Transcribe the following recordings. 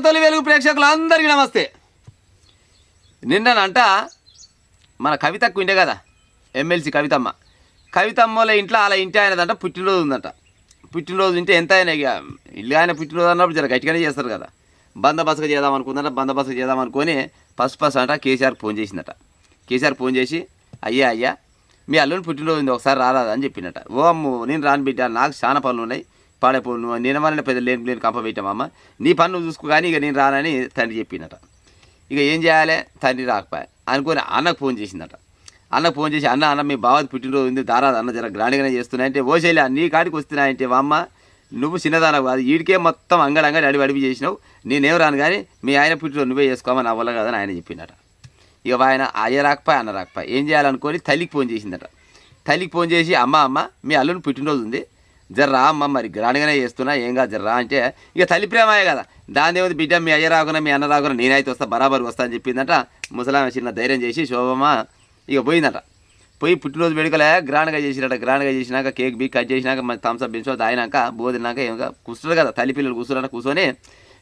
తొలి వెలుగు ప్రేక్షకులందరికీ నమస్తే. నిన్ననంట మన కవితకు ఉండే కదా, ఎమ్మెల్సీ కవితమ్మల ఇంట్లో అలా ఇంటి ఆయనదంట పుట్టినరోజు ఉందంట. పుట్టినరోజు ఉంటే ఎంత అయినా ఇక ఇల్లు ఆయన పుట్టినరోజు అన్నప్పుడు జర గట్టిగానే చేస్తారు కదా. బందోబస్తుగా చేద్దామనుకుందంట. బందోబస్తుగా చేద్దామనుకొని ఫస్ట్ అంట కేసీఆర్ ఫోన్ చేసిందట. కేసీఆర్ ఫోన్ చేసి అయ్యా మీ అల్లుని పుట్టినరోజు ఉంది, ఒకసారి రారాదని చెప్పినట్ట. ఓ అమ్ము నేను రాను బిడ్డ, నాకు చాలా పనులు ఉన్నాయి, పాడైపోను, నేను వాళ్ళని పెద్ద లేని కంప పెట్టామమ్మ, నీ పని నువ్వు చూసుకో కానీ ఇక నేను రానని తండ్రి చెప్పినట. ఇక ఏం చేయాలి, తండ్రి రాకపోయా అనుకొని అన్నకు ఫోన్ చేసిందట. అన్నకు ఫోన్ చేసి అన్న మీ బావది పుట్టినరోజు ఉంది, దారాదు అన్న జర గ్రాండ్గానే చేస్తున్నాయంటే, ఓ శైలి నీ కాడికి వస్తున్నాయంటే అమ్మ నువ్వు చిన్నదానవు కాదు, వీడికే మొత్తం అంగడి అడివి చేసినావు, నేనేం రాను కానీ మీ ఆయన పుట్టినరోజు నువ్వే చేసుకోమని అవ్వాలి కదని ఆయన చెప్పినట. ఇక ఆయన అయ్య రాకపోయా అన్న రాకపోయా ఏం చేయాలనుకొని తల్లికి ఫోన్ చేసిందట. తల్లికి ఫోన్ చేసి అమ్మ మీ అల్లుని పుట్టినరోజు ఉంది, జర్రా అమ్మ మరి గ్రాండ్గానే చేస్తున్నా, ఏం కాదు జర్రా అంటే, ఇక తల్లి ప్రేమాయే కదా, దాని ఏముంది బిడ్డ మీ అయ్య రాకున్నా మీ అన్న రాకున్నా నేనైతే వస్తా, బరాబర్గా వస్తా అని చెప్పిందట. ముసలామె చిన్న ధైర్యం చేసి శోభమ్మ ఇక పోయిందట. పోయి పుట్టినరోజు వేడుకలే గ్రాండ్గా చేసినట. గ్రాండ్గా చేసినాక కేక్ బీక్ కట్ చేసినాక మరి థమ్స్అప్ బెంచ్ తాగినాక బోదినాక ఏం కూర్చుంటారు కదా, తల్లి పిల్లలు కూర్చొని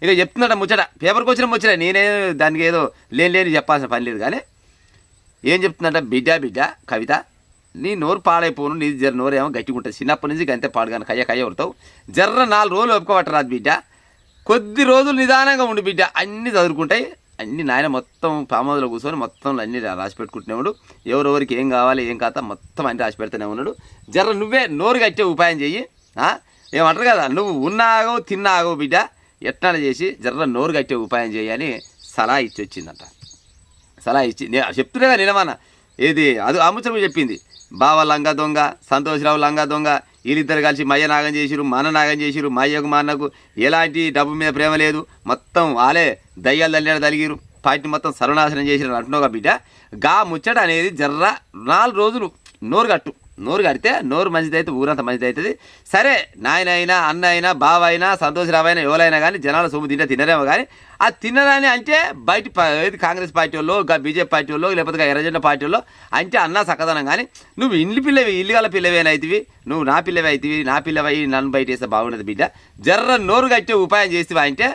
ఇక చెప్తుందట ముచ్చట. పేపర్కి వచ్చిన ముచ్చట, నేనే దానికి ఏదో లేని చెప్పాల్సిన పని లేదు కానీ ఏం చెప్తుందట, బిడ్డ కవిత నీ నోరు పాడైపోను, నీ జర నోరు ఏమో గట్టిగా ఉంటుంది, చిన్నప్పటి నుంచి గంతే పాడుగాను కయ్య ఉడతావు, జర్ర 4 రోజులు ఒప్పుకోబట్టరాదు బిడ్డ, కొద్ది రోజులు నిదానంగా ఉండు బిడ్డ, అన్నీ చదువుకుంటాయి, అన్ని నాయన మొత్తం పామోదులో కూర్చొని మొత్తం అన్నీ రాసి పెట్టుకుంటున్నాడు, ఎవరెవరికి ఏం కావాలి ఏం కాదా మొత్తం అన్ని రాసి పెడుతూనే ఉన్నాడు, జర్ర నువ్వే నోరు కట్టే ఉపాయం చెయ్యి, ఏమంటారు కదా నువ్వు ఉన్నాగో తిన్నాగో బిడ్డ, ఎట్లా చేసి జర్ర నోరు కట్టే ఉపాయం చేయని సలహా ఇచ్చి వచ్చిందంట. సలహా ఇచ్చి చెప్తున్నా కదా నిలమన్న ఏది అది అముచరం చెప్పింది. బావ లంగా దొంగ, సంతోషరావు లంగా దొంగ, వీళ్ళిద్దరు కలిసి మయ్య నాగం చేసిరు, మన నాగం చేసిరు, మా అయ్యకు మా అన్నకు ఎలాంటి డబ్బు మీద ప్రేమ లేదు, మొత్తం వాళ్ళే దయ్యాలు తల్లిన తలిగిరు, పార్టీ మొత్తం సర్వనాశనం చేసిరు అంటున్నావు బిడ్డ. గా ముచ్చట అనేది జర్ర 4 రోజులు నోరు కడితే నోరు మంచిది అయితే ఊరంతా మంచిది అవుతుంది. సరే నాయన అయినా అన్న అయినా బావ అయినా సంతోషరావు అయినా ఎవరైనా కానీ జనాల సొమ్ము తినరేమో కానీ ఆ తినరని అంటే బయట కాంగ్రెస్ పార్టీ వాళ్ళు బీజేపీ పార్టీ వాళ్ళు లేకపోతే ఎర్రజెండా పార్టీ వాళ్ళు అంటే అన్నా సక్కదనం కానీ నువ్వు ఇల్లుగల పిల్లవేనైతివి, నువ్వు నా పిల్లవే అవుతుంది, నా పిల్లవై నన్ను బయట వేస్తే బాగుండదు బిడ్డ, జర్ర నోరు కట్టే ఉపాయం చేస్తావా అంటే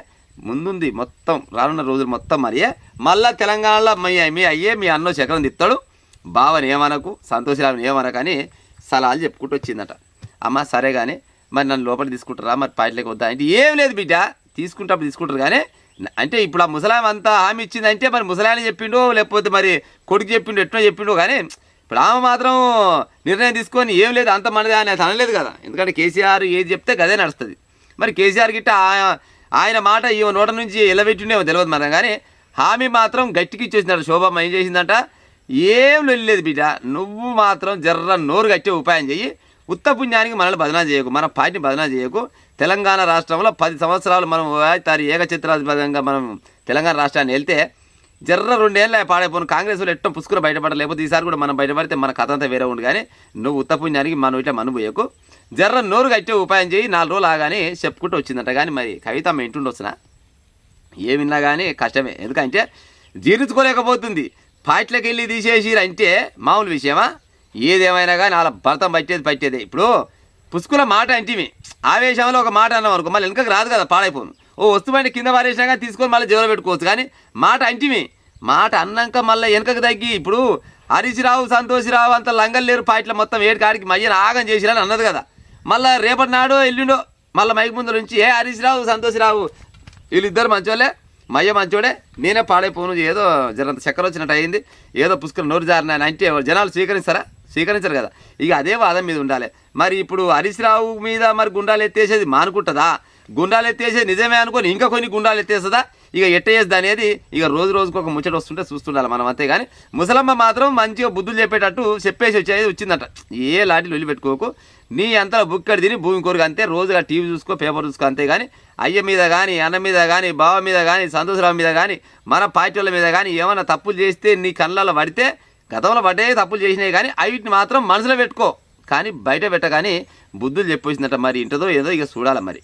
ముందుంది మొత్తం రానున్న రోజులు మొత్తం మరి మళ్ళా తెలంగాణలో మీ అయ్యే మీ అన్నో చక్రం తిప్పుతాడు, బావని ఏమనకు సంతోషరావుని ఏమనకని సలహాలు చెప్పుకుంటూ వచ్చిందట. అమ్మ సరే కానీ మరి నన్ను లోపలికి తీసుకుంటారా, మరి పార్టీలోకి వద్దా అంటే ఏం లేదు బిడ్డ, తీసుకుంటారు కానీ అంటే ఇప్పుడు ఆ ముసలాం అంతా హామీ ఇచ్చిందంటే మరి ముసలాయని చెప్పిండో లేకపోతే మరి కొడుకు చెప్పిండో ఎట్లా చెప్పిండో కానీ ఇప్పుడు ఆమె మాత్రం నిర్ణయం తీసుకొని ఏం లేదు అంత మనదే అని అనలేదు కదా, ఎందుకంటే కేసీఆర్ ఏది చెప్తే గదే నడుస్తుంది. మరి కేసీఆర్ గిట్ట ఆయన మాట ఈ నోట నుంచి ఎల్లబెట్టిండేమో తెలియదు మనం కానీ హామీ మాత్రం గట్టికి ఇచ్చేసిందట. శోభమ్మ ఏం చేసిందంట, ఏం లేదు బిడ్డ, నువ్వు మాత్రం జర్ర నోరు కట్టే ఉపాయం చెయ్యి, ఉత్త పుణ్యానికి మనల్ని బదనా చేయకు, మన పార్టీని బదనా చేయకు. తెలంగాణ రాష్ట్రంలో 10 సంవత్సరాలు మనం ఏకఛత్రాధిపతంగా మనం తెలంగాణ రాష్ట్రాన్ని వెళ్తే జర్ర 2 ఏళ్ళ పాడైపోను, కాంగ్రెస్ వాళ్ళు ఎట్టో పుష్కర బయటపడరు, లేకపోతే ఈసారి కూడా మనం బయటపడితే మన కథ అంతా వేరే ఉండు కానీ నువ్వు ఉత్త పుణ్యానికి మనం ఇట్లా పోయకు, జర్ర నోరు కట్టే ఉపాయం చేయి, 4 రోజులు ఆగానే చెప్పుకుంటూ వచ్చిందట. కానీ మరి కవితమ్మ ఇంటుండొచ్చునా ఏమిన్నా కానీ కష్టమే, ఎందుకంటే జీర్ణించుకోలేకపోతుంది. పార్టీలోకి వెళ్ళి తీసేసిరు అంటే మామూలు విషయమా, ఏదేమైనా కానీ వాళ్ళ భర్తం పట్టేదే. ఇప్పుడు పుష్కుల మాట అంటివి ఆవేశంలో ఒక మాట అన్నాం అనుకో మళ్ళీ వెనకకి రాదు కదా, పాడైపోను. ఓ వస్తువుని కింద పారేసినా కానీ తీసుకొని మళ్ళీ జేబులో పెట్టుకోవచ్చు, కానీ మాట అంటివి మాట అన్నాక మళ్ళీ వెనకకి తగ్గి ఇప్పుడు హరీష్ రావు సంతోషరావు అంత లంగలు లేరు పార్టీలో మొత్తం ఏడు కాడికి మయ్యను ఆగం చేసిరని అన్నది కదా, మళ్ళీ రేపటి నాడు ఎల్లుండో మళ్ళీ మైక్ ముందు నుంచి హరీష్ రావు సంతోషరావు వీళ్ళిద్దరు మంచోళ్ళే, మయ్య మంచోడే, నేనే పాడైపోను, ఏదో జరంత చక్కెర వచ్చినట్టు అయింది, ఏదో పుష్కర నోరు జారిన అంటే జనాలు స్వీకరించరు కదా. ఇక అదే వాదం మీద ఉండాలి. మరి ఇప్పుడు హరీష్ రావు మీద మరి గుండాలు ఎత్తేసేది మానుకుంటుందా, గుండాలు ఎత్తేసేది నిజమే అనుకొని ఇంకా కొన్ని గుండాలు ఎత్తేస్తుందా, ఇక ఎట్టేసేది అనేది ఇక రోజుకు ఒక ముచ్చట వస్తుంటే చూస్తుండాలి మనం, అంతేగాని ముసలమ్మ మాత్రం మంచిగా బుద్ధులు చెప్పేటట్టు చెప్పేసి వచ్చేది వచ్చిందట. ఏ లాంటిలు వెళ్ళిపెట్టుకోకు, నీ అంతా బుక్కడి తిని భూమి కోరుకు అంతే, రోజుగా టీవీ చూసుకో పేపర్ చూసుకో అంతే, కానీ అయ్య మీద కానీ అన్న మీద కానీ బావ మీద కానీ సంతోషరావు మీద కానీ మన పార్టీల మీద కానీ ఏమైనా తప్పులు చేస్తే నీ కళ్ళల్లో పడితే గతంలో పడ్డే తప్పులు చేసినాయి కానీ వీటిని మాత్రం మనసులో పెట్టుకో, కానీ బయట పెట్టగానే బుద్ధులు చెప్పేసిందట. మరి ఇంటదో ఏదో ఇక చూడాలి మరి.